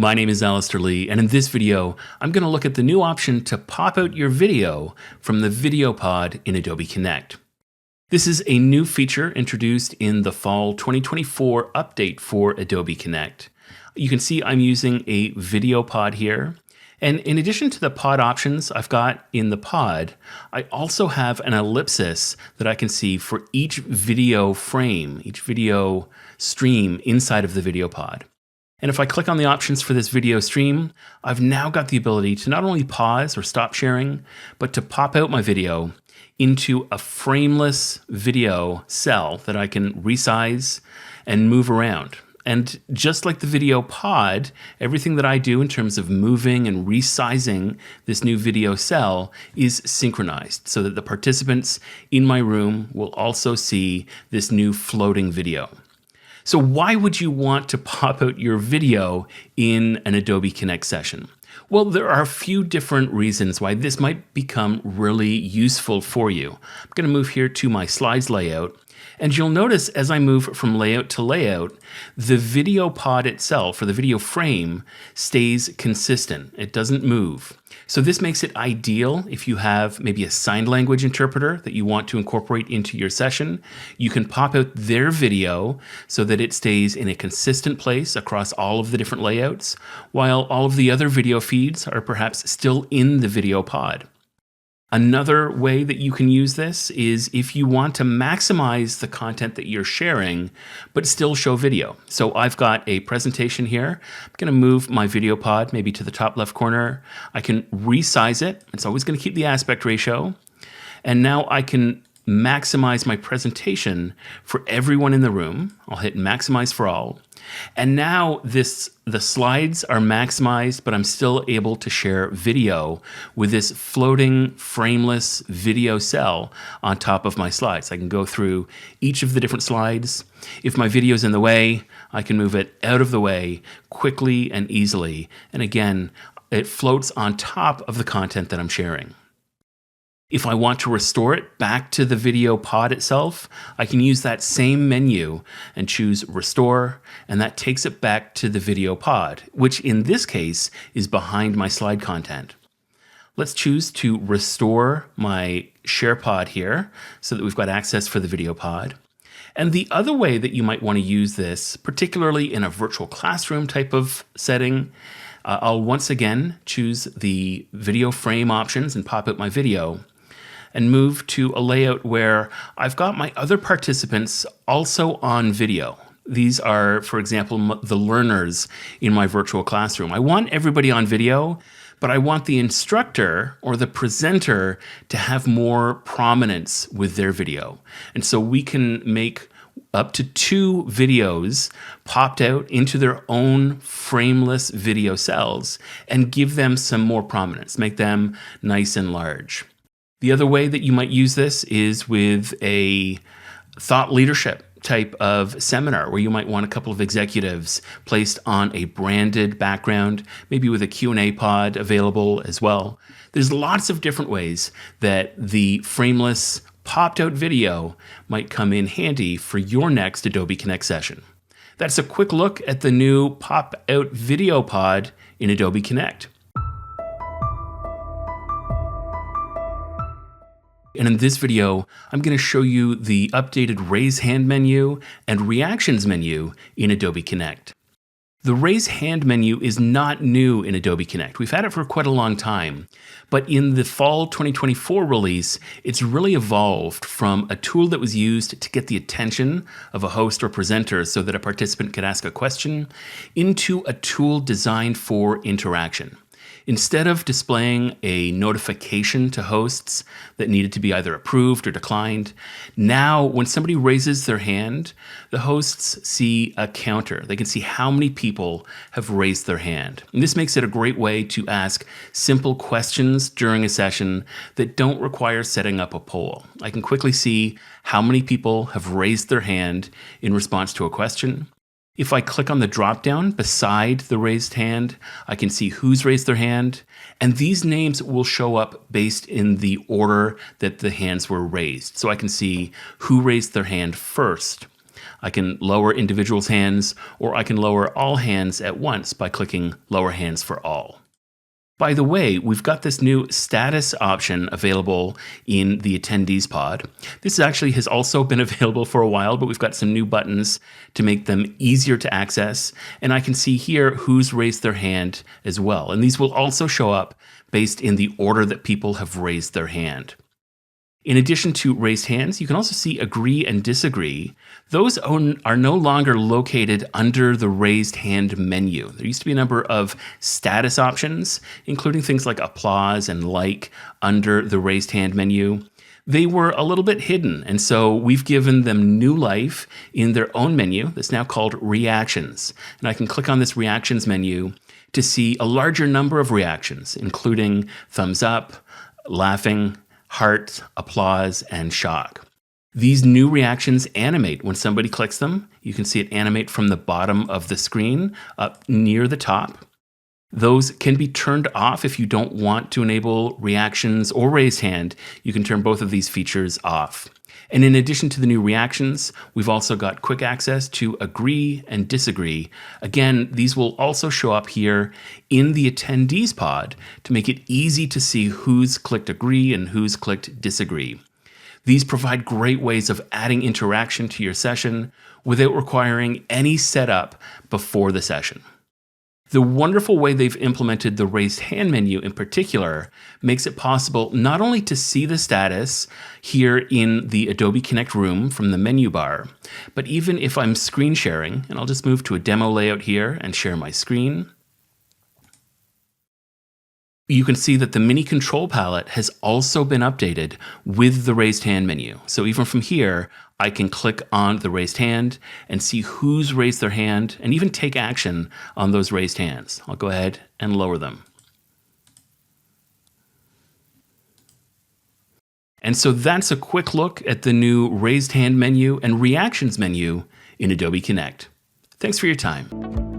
My name is Alistair Lee, and in this video, I'm going to look at the new option to pop out your video from the video pod in Adobe Connect. This is a new feature introduced in the fall 2024 update for Adobe Connect. You can see I'm using a video pod here. And in addition to the pod options I've got in the pod, I also have an ellipsis that I can see for each video frame, each video stream inside of the video pod. And if I click on the options for this video stream, I've now got the ability to not only pause or stop sharing, but to pop out my video into a frameless video cell that I can resize and move around. And just like the video pod, everything that I do in terms of moving and resizing this new video cell is synchronized so that the participants in my room will also see this new floating video. So why would you want to pop out your video in an Adobe Connect session? Well, there are a few different reasons why this might become really useful for you. I'm going to move here to my slides layout. And you'll notice as I move from layout to layout, the video pod itself, or the video frame, stays consistent. It doesn't move. So this makes it ideal if you have maybe a sign language interpreter that you want to incorporate into your session. You can pop out their video so that it stays in a consistent place across all of the different layouts, while all of the other video feeds are perhaps still in the video pod. Another way that you can use this is if you want to maximize the content that you're sharing, but still show video. So I've got a presentation here. I'm going to move my video pod maybe to the top left corner. I can resize it. It's always going to keep the aspect ratio. And now I can maximize my presentation for everyone in the room. I'll hit maximize for all. And now the slides are maximized, but I'm still able to share video with this floating frameless video cell on top of my slides. I can go through each of the different slides. If my video is in the way, I can move it out of the way quickly and easily. And again, it floats on top of the content that I'm sharing. If I want to restore it back to the video pod itself, I can use that same menu and choose Restore, and that takes it back to the video pod, which in this case is behind my slide content. Let's choose to restore my share pod here so that we've got access for the video pod. And the other way that you might want to use this, particularly in a virtual classroom type of setting, I'll once again choose the video frame options and pop out my video, and move to a layout where I've got my other participants also on video. These are, for example, the learners in my virtual classroom. I want everybody on video, but I want the instructor or the presenter to have more prominence with their video. And so we can make up to 2 videos popped out into their own frameless video cells and give them some more prominence, make them nice and large. The other way that you might use this is with a thought leadership type of seminar where you might want a couple of executives placed on a branded background, maybe with a Q&A pod available as well. There's lots of different ways that the frameless popped out video might come in handy for your next Adobe Connect session. That's a quick look at the new pop out video pod in Adobe Connect. And in this video, I'm going to show you the updated Raise Hand menu and Reactions menu in Adobe Connect. The Raise Hand menu is not new in Adobe Connect. We've had it for quite a long time, but in the fall 2024 release, it's really evolved from a tool that was used to get the attention of a host or presenter so that a participant could ask a question into a tool designed for interaction. Instead of displaying a notification to hosts that needed to be either approved or declined, now when somebody raises their hand, the hosts see a counter. They can see how many people have raised their hand. And this makes it a great way to ask simple questions during a session that don't require setting up a poll. I can quickly see how many people have raised their hand in response to a question. If I click on the drop-down beside the raised hand, I can see who's raised their hand, and these names will show up based in the order that the hands were raised. So I can see who raised their hand first. I can lower individuals' hands, or I can lower all hands at once by clicking Lower Hands for All. By the way, we've got this new status option available in the attendees pod. This actually has also been available for a while, but we've got some new buttons to make them easier to access. And I can see here who's raised their hand as well. And these will also show up based in the order that people have raised their hand. In addition to raised hands, you can also see agree and disagree. Those are no longer located under the raised hand menu. There used to be a number of status options, including things like applause and like under the raised hand menu. They were a little bit hidden, and so we've given them new life in their own menu that's now called reactions. And I can click on this reactions menu to see a larger number of reactions, including thumbs up, laughing, heart, applause, and shock. These new reactions animate when somebody clicks them. You can see it animate from the bottom of the screen up near the top. Those can be turned off if you don't want to enable reactions or raised hand. You can turn both of these features off. And in addition to the new reactions, we've also got quick access to agree and disagree. Again, these will also show up here in the attendees pod to make it easy to see who's clicked agree and who's clicked disagree. These provide great ways of adding interaction to your session without requiring any setup before the session. The wonderful way they've implemented the raised hand menu in particular makes it possible not only to see the status here in the Adobe Connect room from the menu bar, but even if I'm screen sharing, and I'll just move to a demo layout here and share my screen, you can see that the mini control palette has also been updated with the raised hand menu. So even from here, I can click on the raised hand and see who's raised their hand and even take action on those raised hands. I'll go ahead and lower them. And so that's a quick look at the new raised hand menu and reactions menu in Adobe Connect. Thanks for your time.